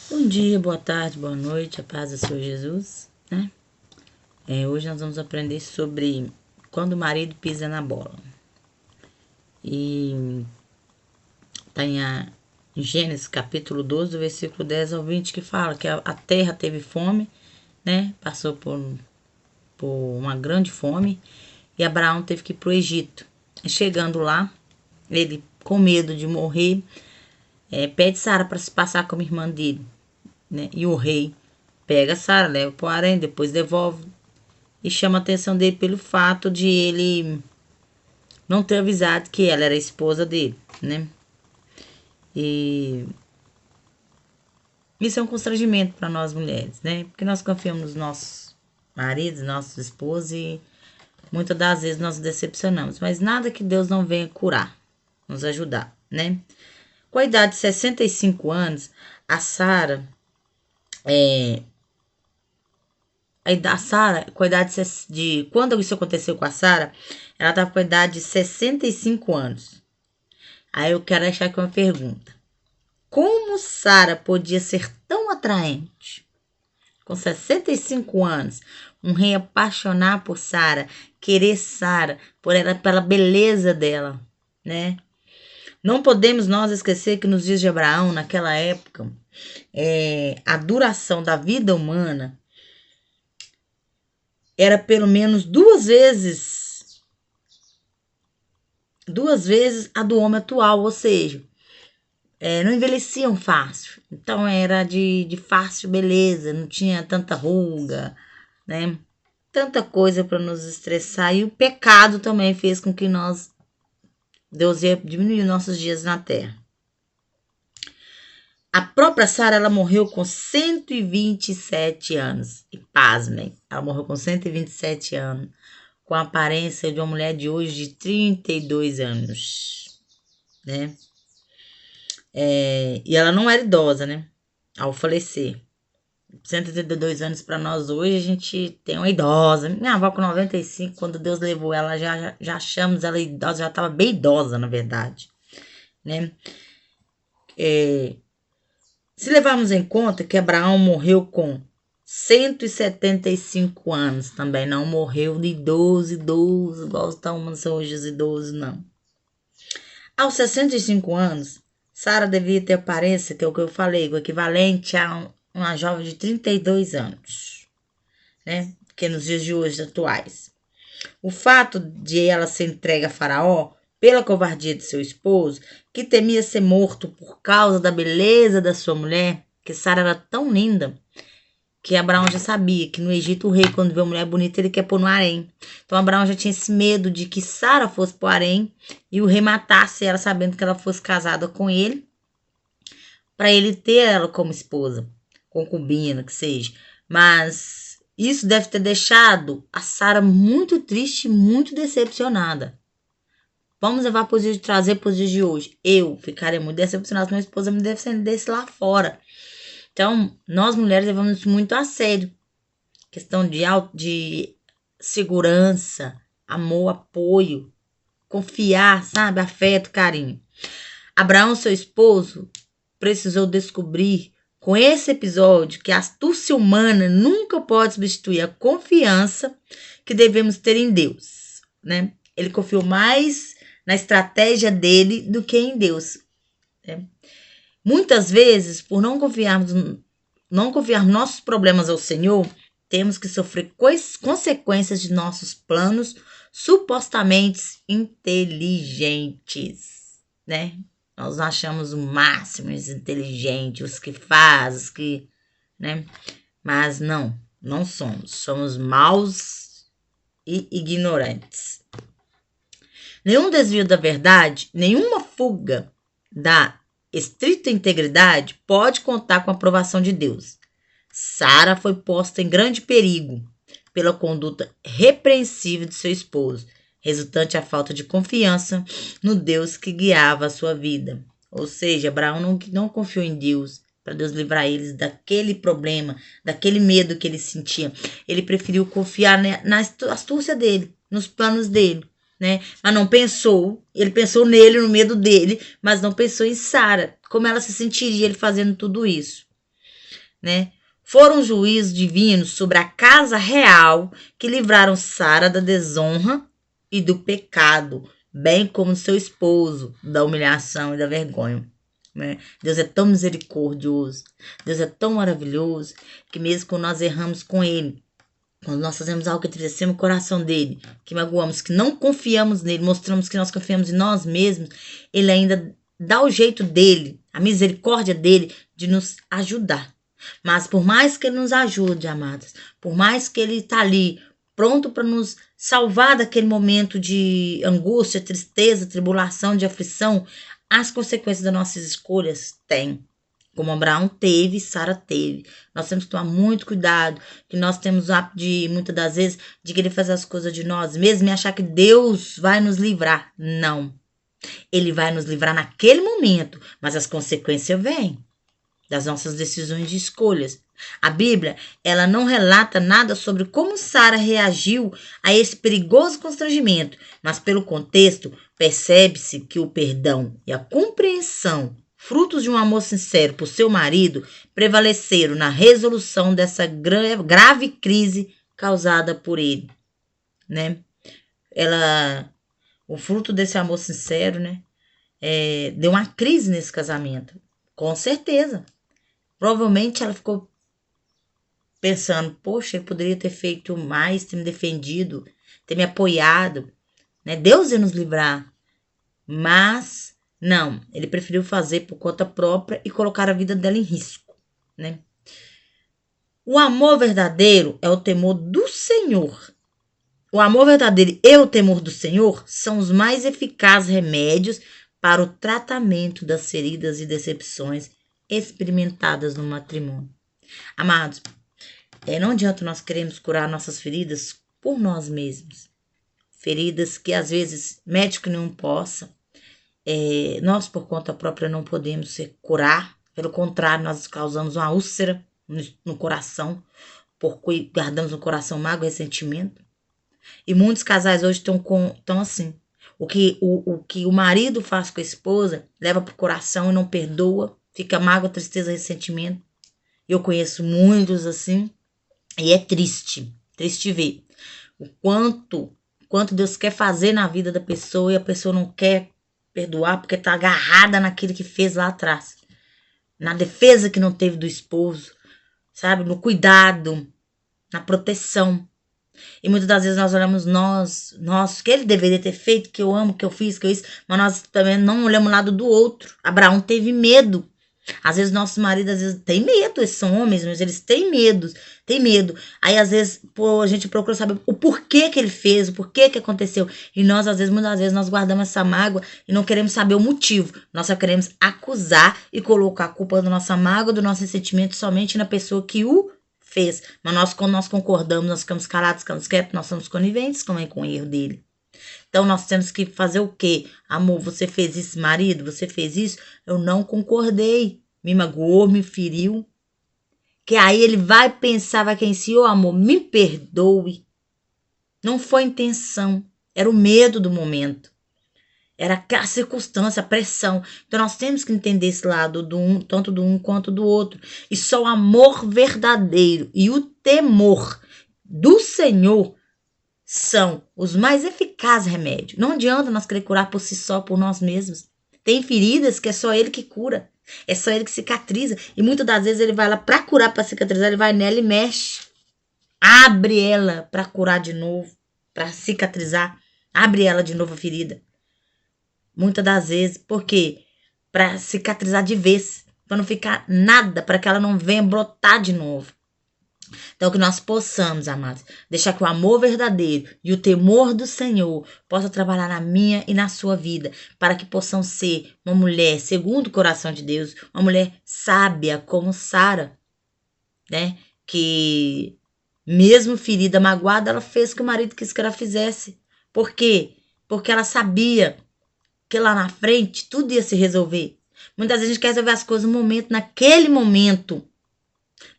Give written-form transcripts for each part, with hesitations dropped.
Bom dia, boa tarde, boa noite, a paz do Senhor Jesus, né? Hoje nós vamos aprender sobre quando o marido pisa na bola. E tá em Gênesis capítulo 12, do versículo 10 ao 20, que fala que a terra teve fome, né? Passou por uma grande fome e Abraão teve que ir pro Egito. Chegando lá, ele com medo de morrer, pede Sara para se passar como irmã dele, né? E o rei pega Sara, leva pro harém, depois devolve e chama a atenção dele pelo fato de ele não ter avisado que ela era a esposa dele, né? E isso é um constrangimento para nós mulheres, né? Porque nós confiamos nos nossos maridos, nossos esposos e muitas das vezes nós decepcionamos, mas nada que Deus não venha curar, nos ajudar, né? Com a idade de 65 anos, a Sara com a idade quando isso aconteceu com a Sara, ela estava com a idade de 65 anos. Aí eu quero deixar aqui uma pergunta. Como Sara podia ser tão atraente? Com 65 anos, um rei apaixonar por Sara, querer Sara por ela, pela beleza dela, né? Não podemos nós esquecer que nos dias de Abraão, naquela época, a duração da vida humana era pelo menos duas vezes a do homem atual, ou seja, não envelheciam fácil. Então era de fácil beleza, não tinha tanta ruga, né? Tanta coisa para nos estressar. E o pecado também fez com que Deus ia diminuir nossos dias na terra. A própria Sara, ela morreu com 127 anos. E pasmem, ela morreu com 127 anos, com a aparência de uma mulher de hoje de 32 anos, né? E ela não era idosa, né? Ao falecer. 132 anos para nós hoje, a gente tem uma idosa. Minha avó com 95, quando Deus levou ela, já achamos ela idosa, já estava bem idosa, na verdade, né? Se levarmos em conta que Abraão morreu com 175 anos, também não morreu de idoso, igual estamos hoje os idosos, não. Aos 65 anos, Sara devia ter aparência, que é o que eu falei, o equivalente a uma jovem de 32 anos, né? Que nos dias de hoje atuais. O fato de ela ser entregue a Faraó pela covardia de seu esposo, que temia ser morto por causa da beleza da sua mulher, que Sara era tão linda, que Abraão já sabia que no Egito o rei, quando vê uma mulher bonita, ele quer pôr no harém. Então Abraão já tinha esse medo de que Sara fosse pro harém e o rei matasse ela, sabendo que ela fosse casada com ele, para ele ter ela como esposa, concubina, que seja. Mas isso deve ter deixado a Sara muito triste, muito decepcionada. Vamos levar trazer para os dias de hoje. Eu ficaria muito decepcionada se minha esposa me defendesse lá fora. Então, nós mulheres levamos isso muito a sério. Questão de segurança, amor, apoio, confiar, sabe? Afeto, carinho. Abraão, seu esposo, precisou descobrir com esse episódio que a astúcia humana nunca pode substituir a confiança que devemos ter em Deus, né? Ele confiou mais na estratégia dele do que em Deus, né? Muitas vezes, por não confiarmos nossos problemas ao Senhor, temos que sofrer consequências de nossos planos supostamente inteligentes, né? Nós achamos o máximo os inteligentes, os que fazem, os que, né? Mas não somos. Somos maus e ignorantes. Nenhum desvio da verdade, nenhuma fuga da estrita integridade pode contar com a aprovação de Deus. Sara foi posta em grande perigo pela conduta repreensível de seu esposo, resultante da falta de confiança no Deus que guiava a sua vida. Ou seja, Abraão não confiou em Deus para Deus livrar eles daquele problema, daquele medo que ele sentia. Ele preferiu confiar na astúcia dele, nos planos dele, né? Mas não pensou, ele pensou nele, no medo dele, mas não pensou em Sara, como ela se sentiria ele fazendo tudo isso. né? Foram juízos divinos sobre a casa real que livraram Sara da desonra e do pecado, bem como seu esposo da humilhação e da vergonha. Né? Deus é tão misericordioso, Deus é tão maravilhoso, que mesmo quando nós erramos com Ele, quando nós fazemos algo que entristecemos o coração dele, que magoamos, que não confiamos nele, mostramos que nós confiamos em nós mesmos, ele ainda dá o jeito dele, a misericórdia dele, de nos ajudar. Mas por mais que ele nos ajude, amadas, por mais que ele está ali, pronto para nos salvar daquele momento de angústia, tristeza, tribulação, de aflição, as consequências das nossas escolhas têm. Como Abraão teve, Sara teve. Nós temos que tomar muito cuidado, que nós temos o hábito de, muitas das vezes, de querer fazer as coisas de nós mesmos e achar que Deus vai nos livrar. Não. Ele vai nos livrar naquele momento, mas as consequências vêm das nossas decisões de escolhas. A Bíblia, ela não relata nada sobre como Sara reagiu a esse perigoso constrangimento, mas pelo contexto, percebe-se que o perdão e a compreensão, frutos de um amor sincero por seu marido, prevaleceram na resolução dessa grave crise causada por ele, né? O fruto desse amor sincero, né? Deu uma crise nesse casamento, com certeza. Provavelmente ela ficou pensando, poxa, ele poderia ter feito mais, ter me defendido, ter me apoiado, né? Deus ia nos livrar. Mas, não, ele preferiu fazer por conta própria e colocar a vida dela em risco, né? O amor verdadeiro é o temor do Senhor. O amor verdadeiro e o temor do Senhor são os mais eficazes remédios para o tratamento das feridas e decepções experimentadas no matrimônio. Amados, não adianta nós queremos curar nossas feridas por nós mesmos. Feridas que às vezes médico não possa. Nós por conta própria não podemos curar. Pelo contrário, nós causamos uma úlcera no coração, porque guardamos no coração mágoa e ressentimento. E muitos casais hoje estão assim. O que o marido faz com a esposa leva pro coração e não perdoa. Fica mágoa, tristeza, ressentimento. Eu conheço muitos assim. E é triste ver o quanto Deus quer fazer na vida da pessoa e a pessoa não quer perdoar porque tá agarrada naquilo que fez lá atrás. Na defesa que não teve do esposo, sabe? No cuidado, na proteção. E muitas das vezes nós olhamos nós, que ele deveria ter feito, que eu amo, que eu fiz, que eu isso, mas nós também não olhamos o lado do outro. Abraão teve medo. Às vezes nossos maridos às vezes têm medo, eles são homens, mas eles têm medo. Aí às vezes a gente procura saber o porquê que ele fez, o porquê que aconteceu. E nós muitas vezes nós guardamos essa mágoa e não queremos saber o motivo. Nós só queremos acusar e colocar a culpa da nossa mágoa, do nosso ressentimento somente na pessoa que o fez. Mas quando nós concordamos, nós ficamos calados, ficamos quietos, nós somos coniventes com o erro dele. Então nós temos que fazer o quê? Amor, você fez isso, marido, você fez isso, eu não concordei. Me magoou, me feriu. Que aí ele vai pensar, vai quem se, amor, me perdoe. Não foi intenção, era o medo do momento. Era a circunstância, a pressão. Então nós temos que entender esse lado tanto do um quanto do outro. E só o amor verdadeiro e o temor do Senhor são os mais eficazes remédios. Não adianta nós querer curar por si só, por nós mesmos. Tem feridas que é só ele que cura. É só ele que cicatriza. E muitas das vezes ele vai lá para curar, para cicatrizar, ele vai nela e mexe. Abre ela para curar de novo, para cicatrizar. Abre ela de novo a ferida. Muitas das vezes, por quê? Para cicatrizar de vez. Para não ficar nada, para que ela não venha brotar de novo. Então, que nós possamos, amados, deixar que o amor verdadeiro e o temor do Senhor possa trabalhar na minha e na sua vida, para que possamos ser uma mulher segundo o coração de Deus, uma mulher sábia como Sara, né? Que mesmo ferida, magoada, ela fez o que o marido quis que ela fizesse. Por quê? Porque ela sabia que lá na frente tudo ia se resolver. Muitas vezes a gente quer resolver as coisas no momento, naquele momento.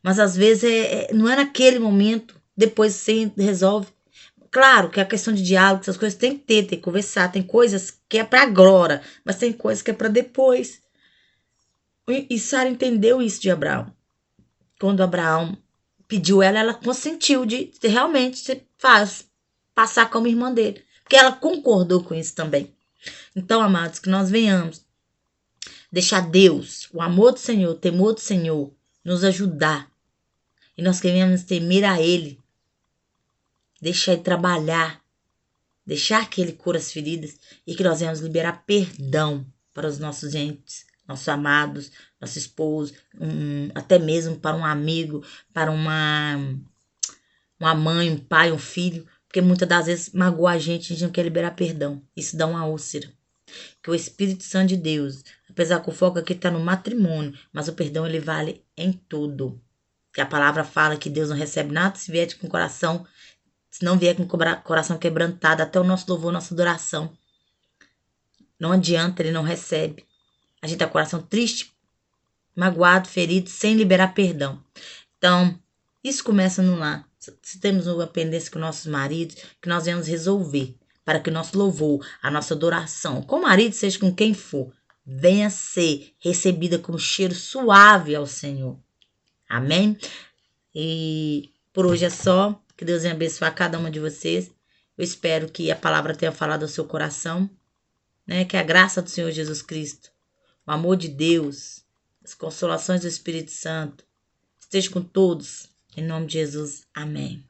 Mas às vezes não é naquele momento, depois você resolve. Claro que a questão de diálogo, essas coisas tem que conversar. Tem coisas que é para agora, mas tem coisas que é para depois. E Sara entendeu isso de Abraão. quando Abraão pediu ela consentiu de realmente se passar como irmã dele. Porque ela concordou com isso também. Então, amados, que nós venhamos deixar Deus, o amor do Senhor, o temor do Senhor, nos ajudar. E nós queremos temer a Ele. Deixar Ele trabalhar. Deixar que Ele cura as feridas. E que nós venhamos liberar perdão para os nossos entes, nossos amados, nosso esposo, até mesmo para um amigo, para uma mãe, um pai, um filho. Porque muitas das vezes magoa a gente não quer liberar perdão. Isso dá uma úlcera. Que o Espírito Santo de Deus, apesar que o foco aqui está no matrimônio, mas o perdão ele vale em tudo. Que a palavra fala que Deus não recebe nada se vier com o coração, se não vier com o coração quebrantado, até o nosso louvor, nossa adoração. Não adianta, ele não recebe. A gente tá com o coração triste, magoado, ferido, sem liberar perdão. Então, isso começa no lar. Se temos uma pendência com nossos maridos, que nós venhamos resolver, para que o nosso louvor, a nossa adoração, com o marido, seja com quem for, venha ser recebida com cheiro suave ao Senhor. Amém? E por hoje é só. Que Deus venha abençoar cada uma de vocês. Eu espero que a palavra tenha falado ao seu coração, né? Que a graça do Senhor Jesus Cristo, o amor de Deus, as consolações do Espírito Santo esteja com todos. Em nome de Jesus. Amém.